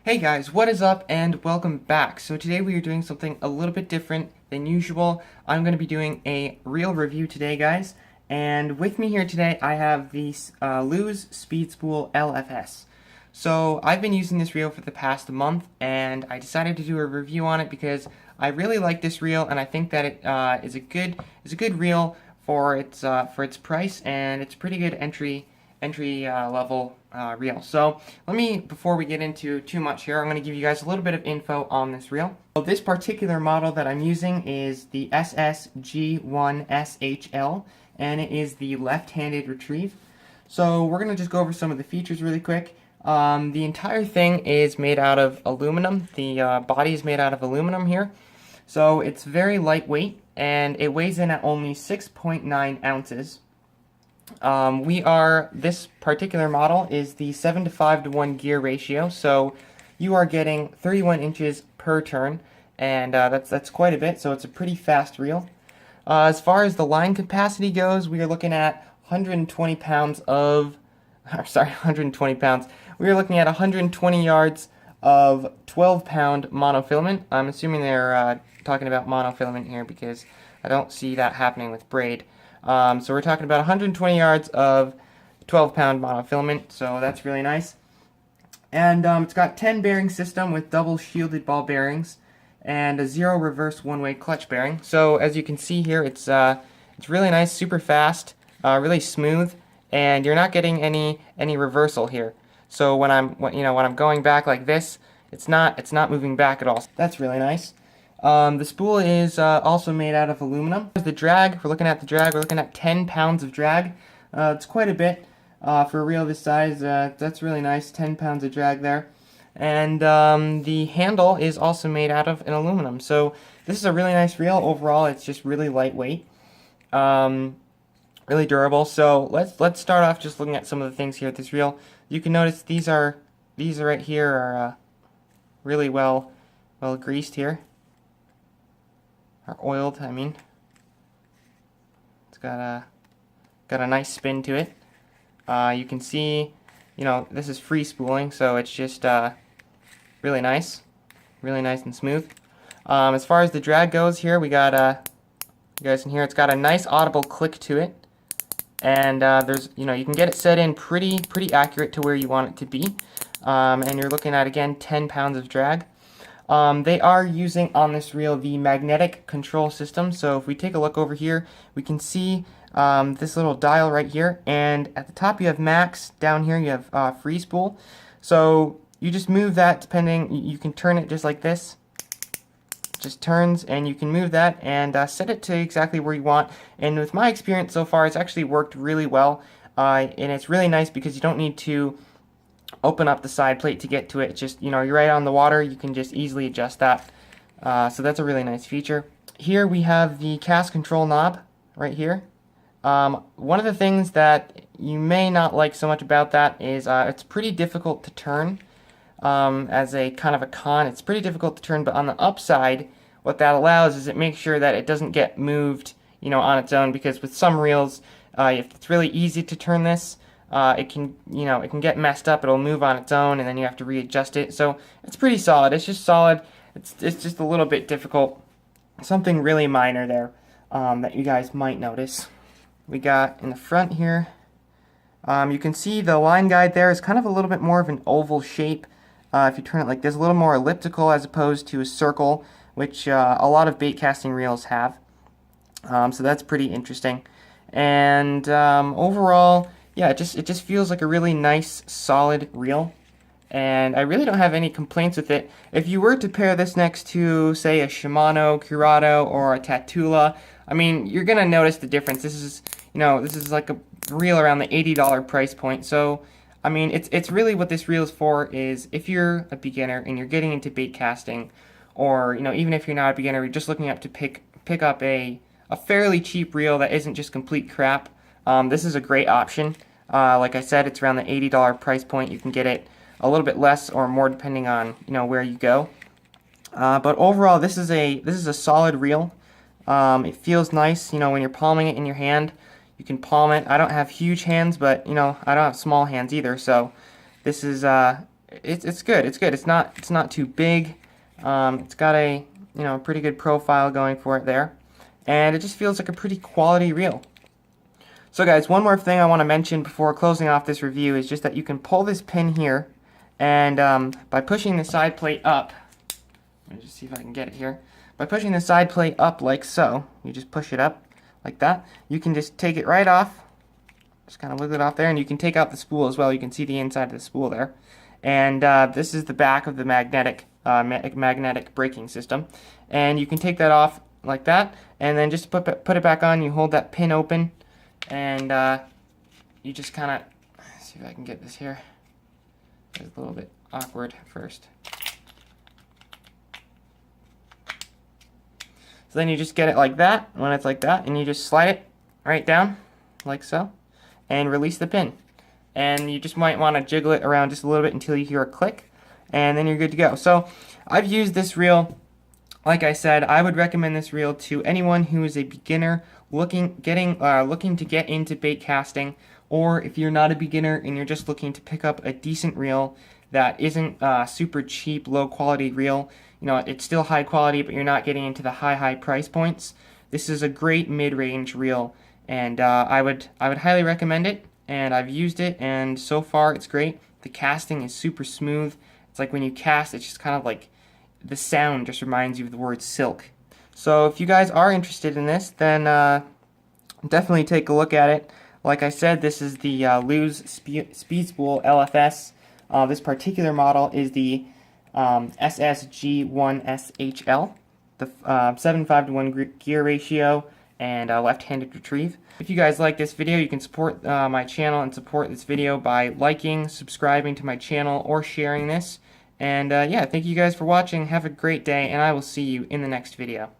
Hey guys, what is up and welcome back. So today we are doing something a little bit different than usual. I'm going to be doing a reel review today, guys. And with me here today I have the Lose Speed Spool LFS. So I've been using this reel for the past month and I decided to do a review on it because I really like this reel and I think that it is a good reel for its price, and it's pretty good entry level reel. So before we get into too much here, I'm going to give you guys a little bit of info on this reel. So this particular model that I'm using is the SSG1SHL, and it is the left-handed retrieve. So we're going to just go over some of the features really quick. The entire thing is made out of aluminum. The body is made out of aluminum here. So it's very lightweight, and it weighs in at only 6.9 ounces. This particular model is the 7:5:1 gear ratio, so you are getting 31 inches per turn, and that's quite a bit, so it's a pretty fast reel. As far as the line capacity goes, we are looking at 120 pounds of, 120 pounds. We are looking at 120 yards of 12-pound monofilament. I'm assuming they're talking about monofilament here because I don't see that happening with braid. So we're talking about 120 yards of 12-pound monofilament, so that's really nice. And it's got 10 bearing system with double shielded ball bearings and a 0 reverse one-way clutch bearing. So as you can see here, it's really nice, super fast, really smooth, and you're not getting any reversal here. So when I'm going back like this, it's not moving back at all. That's really nice. The spool is also made out of aluminum. The drag, we're looking at 10 pounds of drag. It's quite a bit for a reel this size. That's really nice, 10 pounds of drag there. And the handle is also made out of an aluminum. So this is a really nice reel. Overall, it's just really lightweight, really durable. So let's start off just looking at some of the things here at this reel. You can notice these right here are really well greased here. Or oiled, I mean. It's got a nice spin to it. You can see, this is free spooling, so it's just really nice and smooth. As far as the drag goes here, we got you guys can hear it's got a nice audible click to it, and there's you can get it set in pretty accurate to where you want it to be, and you're looking at, again, 10 pounds of drag. They are using on this reel the magnetic control system. So if we take a look over here, we can see this little dial right here, and at the top you have max, down here you have free spool. So you just move that depending, you can turn it just like this. It just turns, and you can move that and set it to exactly where you want. And with my experience so far, it's actually worked really well, and it's really nice because you don't need to open up the side plate to get to it. It's just, you're right on the water, you can just easily adjust that. So that's a really nice feature. Here we have the cast control knob right here. One of the things that you may not like so much about that is it's pretty difficult to turn. As a kind of a con, it's pretty difficult to turn, but on the upside, what that allows is it makes sure that it doesn't get moved, on its own, because with some reels, if it's really easy to turn this, it can get messed up. It'll move on its own, and then you have to readjust it. So it's pretty solid. It's just solid. It's just a little bit difficult. Something really minor there that you guys might notice. We got in the front here. You can see the line guide there is kind of a little bit more of an oval shape. If you turn it like this, a little more elliptical as opposed to a circle, which a lot of bait casting reels have. So that's pretty interesting. And overall, yeah, it just feels like a really nice, solid reel, and I really don't have any complaints with it. If you were to pair this next to, say, a Shimano Curado or a Tatula, I mean, you're gonna notice the difference. This is like a reel around the $80 price point. So, I mean, it's really what this reel is for is if you're a beginner and you're getting into bait casting, or even if you're not a beginner, you're just looking up to pick up a fairly cheap reel that isn't just complete crap. This is a great option. Like I said, it's around the $80 price point. You can get it a little bit less or more depending on where you go. But overall, this is a solid reel. It feels nice, when you're palming it in your hand. You can palm it. I don't have huge hands, but I don't have small hands either. So this is it's good. It's good. It's not too big. It's got a pretty good profile going for it there, and it just feels like a pretty quality reel. So guys, one more thing I want to mention before closing off this review is just that you can pull this pin here, and by pushing the side plate up, let me just see if I can get it here. By pushing the side plate up like so, you just push it up like that, you can just take it right off, just kind of wiggle it off there, and you can take out the spool as well. You can see the inside of the spool there. And this is the back of the magnetic braking system. And you can take that off like that, and then just put it back on. You hold that pin open, and you just kind of, see if I can get this here. It's a little bit awkward first. So then you just get it like that, when it's like that, and you just slide it right down, like so, and release the pin. And you just might want to jiggle it around just a little bit until you hear a click, and then you're good to go. So I've used this reel. Like I said, I would recommend this reel to anyone who is a beginner looking to get into bait casting, or if you're not a beginner and you're just looking to pick up a decent reel that isn't super cheap, low quality reel. It's still high quality, but you're not getting into the high price points. This is a great mid-range reel, and I would highly recommend it. And I've used it, and so far it's great. The casting is super smooth. It's like when you cast, it's just kind of like the sound just reminds you of the word silk. So if you guys are interested in this, then definitely take a look at it. Like I said, this is the Lew's Speed Spool LFS. This particular model is the SSG1SHL, the 7:5:1 gear ratio, and left-handed retrieve. If you guys like this video, you can support my channel and support this video by liking, subscribing to my channel, or sharing this. And yeah, thank you guys for watching. Have a great day, and I will see you in the next video.